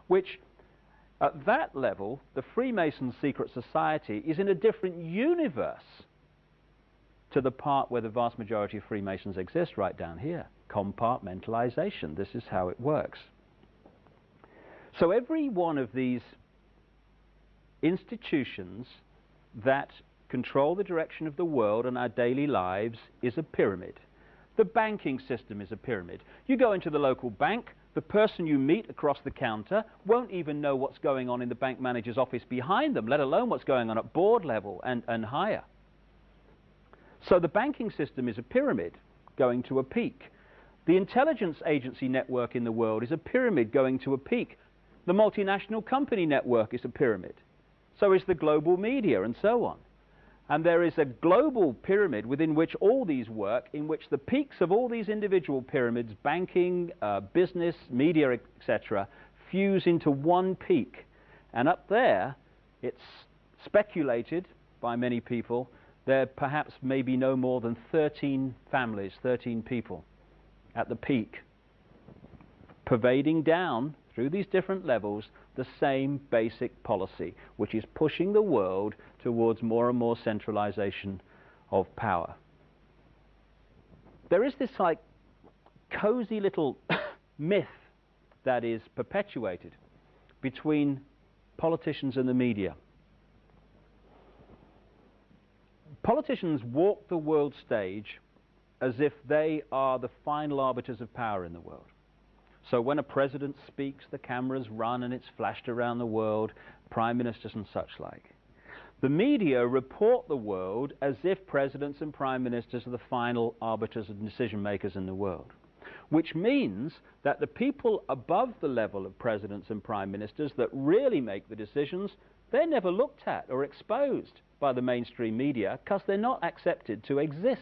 which at that level, the Freemason secret society is in a different universe to the part where the vast majority of Freemasons exist right down here. Compartmentalization, this is how it works. So every one of these institutions that control the direction of the world and our daily lives is a pyramid. The banking system is a pyramid. You go into the local bank, the person you meet across the counter won't even know what's going on in the bank manager's office behind them, let alone what's going on at board level and higher. So the banking system is a pyramid going to a peak. The intelligence agency network in the world is a pyramid going to a peak. The multinational company network is a pyramid. So is the global media, and so on. And there is a global pyramid within which all these work, in which the peaks of all these individual pyramids, banking, business, media, etc., fuse into one peak. And up there, it's speculated by many people, there perhaps may be no more than 13 families, 13 people at the peak, pervading down through these different levels the same basic policy, which is pushing the world towards more and more centralization of power. There is this like cozy little myth that is perpetuated between politicians and the media. Politicians walk the world stage as if they are the final arbiters of power in the world. So when a president speaks, the cameras run and it's flashed around the world, prime ministers and such like. The media report the world as if presidents and prime ministers are the final arbiters and decision makers in the world, which means that the people above the level of presidents and prime ministers that really make the decisions, they're never looked at or exposed by the mainstream media because they're not accepted to exist.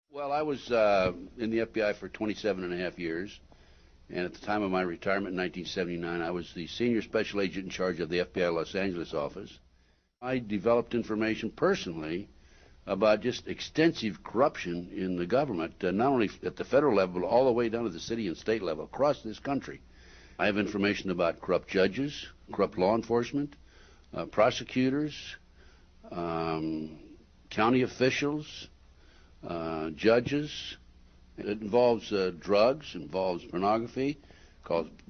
Well, I was in the FBI for 27.5 years, and at the time of my retirement in 1979, I was the senior special agent in charge of the FBI Los Angeles office. I developed information personally about just extensive corruption in the government, not only at the federal level, but all the way down to the city and state level across this country. I have information about corrupt judges, corrupt law enforcement, prosecutors, county officials, judges. It involves drugs, involves pornography,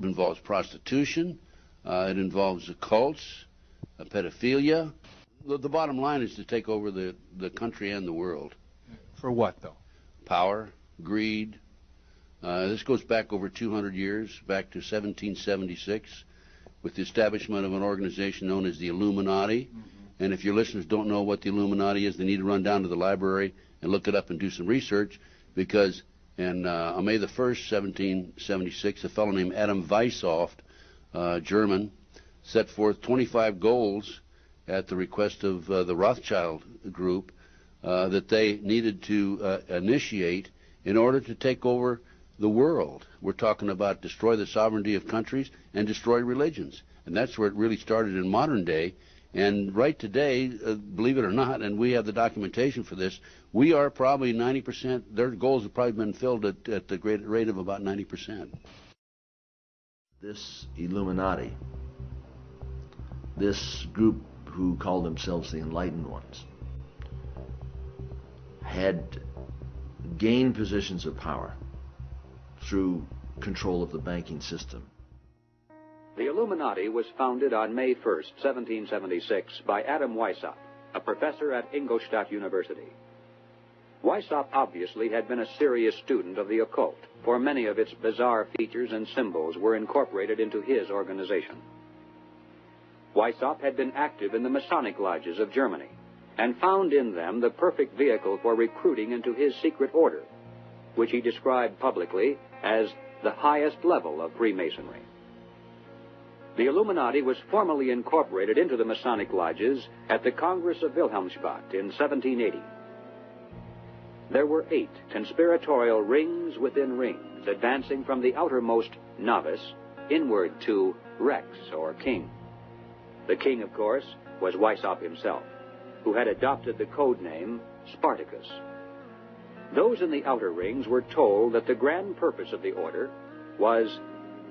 involves prostitution, it involves cults, pedophilia. The bottom line is to take over the country and the world. For what, though? Power, greed. This goes back over 200 years, back to 1776, with the establishment of an organization known as the Illuminati. And if your listeners don't know what the Illuminati is, they need to run down to the library and look it up and do some research, because on May the 1st, 1776, a fellow named Adam Weishaupt, German, set forth 25 goals at the request of the Rothschild group that they needed to initiate in order to take over the world. We're talking about destroy the sovereignty of countries and destroy religions. And that's where it really started in modern day. And right today, believe it or not, and we have the documentation for this, we are probably 90%, their goals have probably been filled at the great rate of about 90%. This Illuminati, this group who called themselves the Enlightened Ones, had gained positions of power through control of the banking system. The Illuminati was founded on May 1st, 1776, by Adam Weishaupt, a professor at Ingolstadt University. Weishaupt obviously had been a serious student of the occult, for many of its bizarre features and symbols were incorporated into his organization. Weishaupt had been active in the Masonic lodges of Germany, and found in them the perfect vehicle for recruiting into his secret order, which he described publicly as the highest level of Freemasonry. The Illuminati was formally incorporated into the Masonic lodges at the Congress of Wilhelmsbad in 1780. There were 8 conspiratorial rings within rings, advancing from the outermost novice inward to Rex, or king. The king, of course, was Weishaupt himself, who had adopted the code name Spartacus. Those in the outer rings were told that the grand purpose of the order was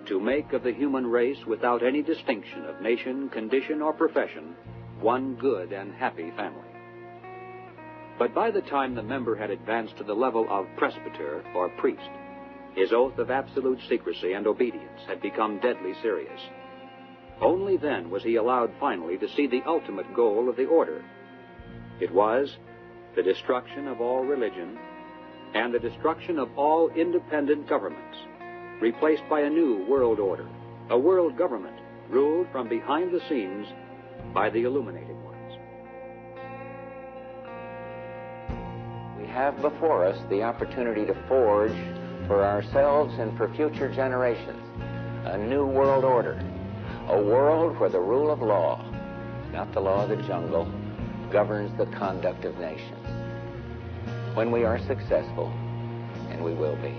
to make of the human race, without any distinction of nation, condition, or profession, one good and happy family. But by the time the member had advanced to the level of presbyter, or priest, his oath of absolute secrecy and obedience had become deadly serious. Only then was he allowed finally to see the ultimate goal of the order. It was the destruction of all religion and the destruction of all independent governments, replaced by a new world order, a world government ruled from behind the scenes by the illuminated ones. We have before us the opportunity to forge for ourselves and for future generations a new world order, a world where the rule of law, not the law of the jungle, governs the conduct of nations. When we are successful, and we will be,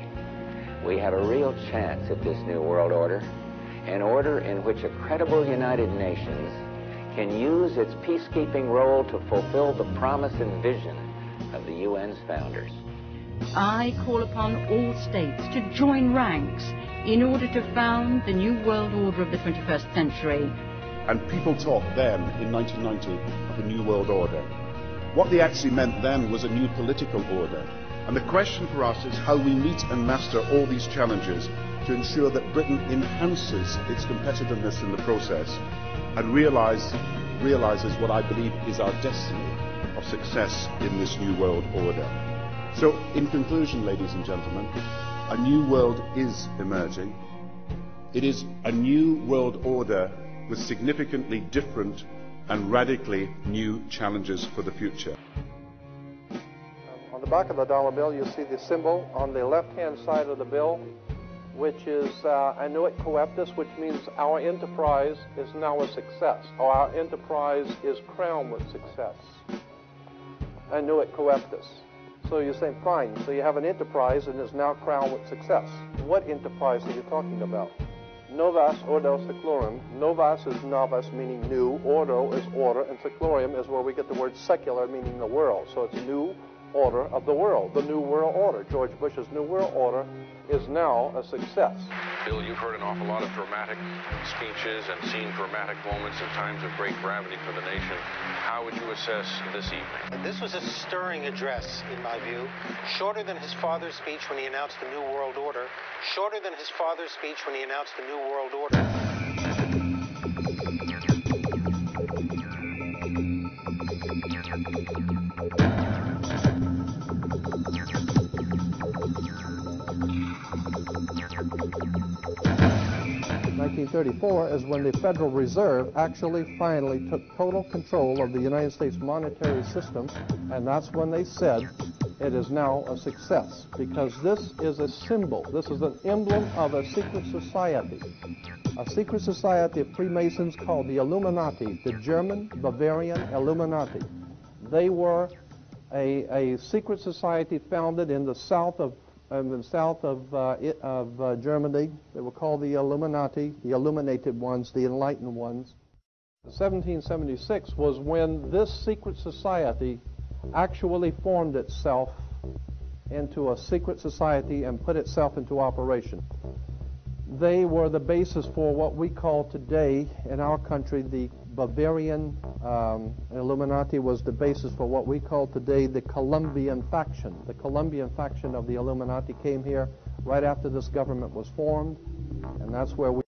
we have a real chance at this new world order, an order in which a credible United Nations can use its peacekeeping role to fulfill the promise and vision of the UN's founders. I call upon all states to join ranks in order to found the new world order of the 21st century. And people talked then, in 1990, of a new world order. What they actually meant then was a new political order. And the question for us is how we meet and master all these challenges to ensure that Britain enhances its competitiveness in the process and realizes what I believe is our destiny of success in this new world order. So, in conclusion, ladies and gentlemen, a new world is emerging. It is a new world order with significantly different and radically new challenges for the future. On the back of the dollar bill, you see the symbol on the left-hand side of the bill, which is Annuit Coeptis, which means our enterprise is now a success, or our enterprise is crowned with success. Annuit Coeptis. So you're saying, fine, so you have an enterprise and is now crowned with success. What enterprise are you talking about? Novas ordo seclorum. Novas is novus, meaning new. Ordo is order, and seclorum is where we get the word secular, meaning the world. So it's new order of the world, the new world order. George Bush's new world order is now a success. Bill, you've heard an awful lot of dramatic speeches and seen dramatic moments in times of great gravity for the nation. How would you assess this evening? This was a stirring address, in my view, shorter than his father's speech when he announced the New World Order, shorter than his father's speech when he announced the New World Order. 1934 is when the Federal Reserve actually finally took total control of the United States monetary system, and that's when they said it is now a success, because this is a symbol, this is an emblem of a secret society of Freemasons called the Illuminati, the German Bavarian Illuminati. They were a secret society founded in the south of Germany. They were called the Illuminati, the illuminated ones, the enlightened ones. 1776 was when this secret society actually formed itself into a secret society and put itself into operation. They were the basis for what we call today in our country the Bavarian Illuminati was the basis for what we call today the Colombian faction. The Colombian faction of the Illuminati came here right after this government was formed, and that's where we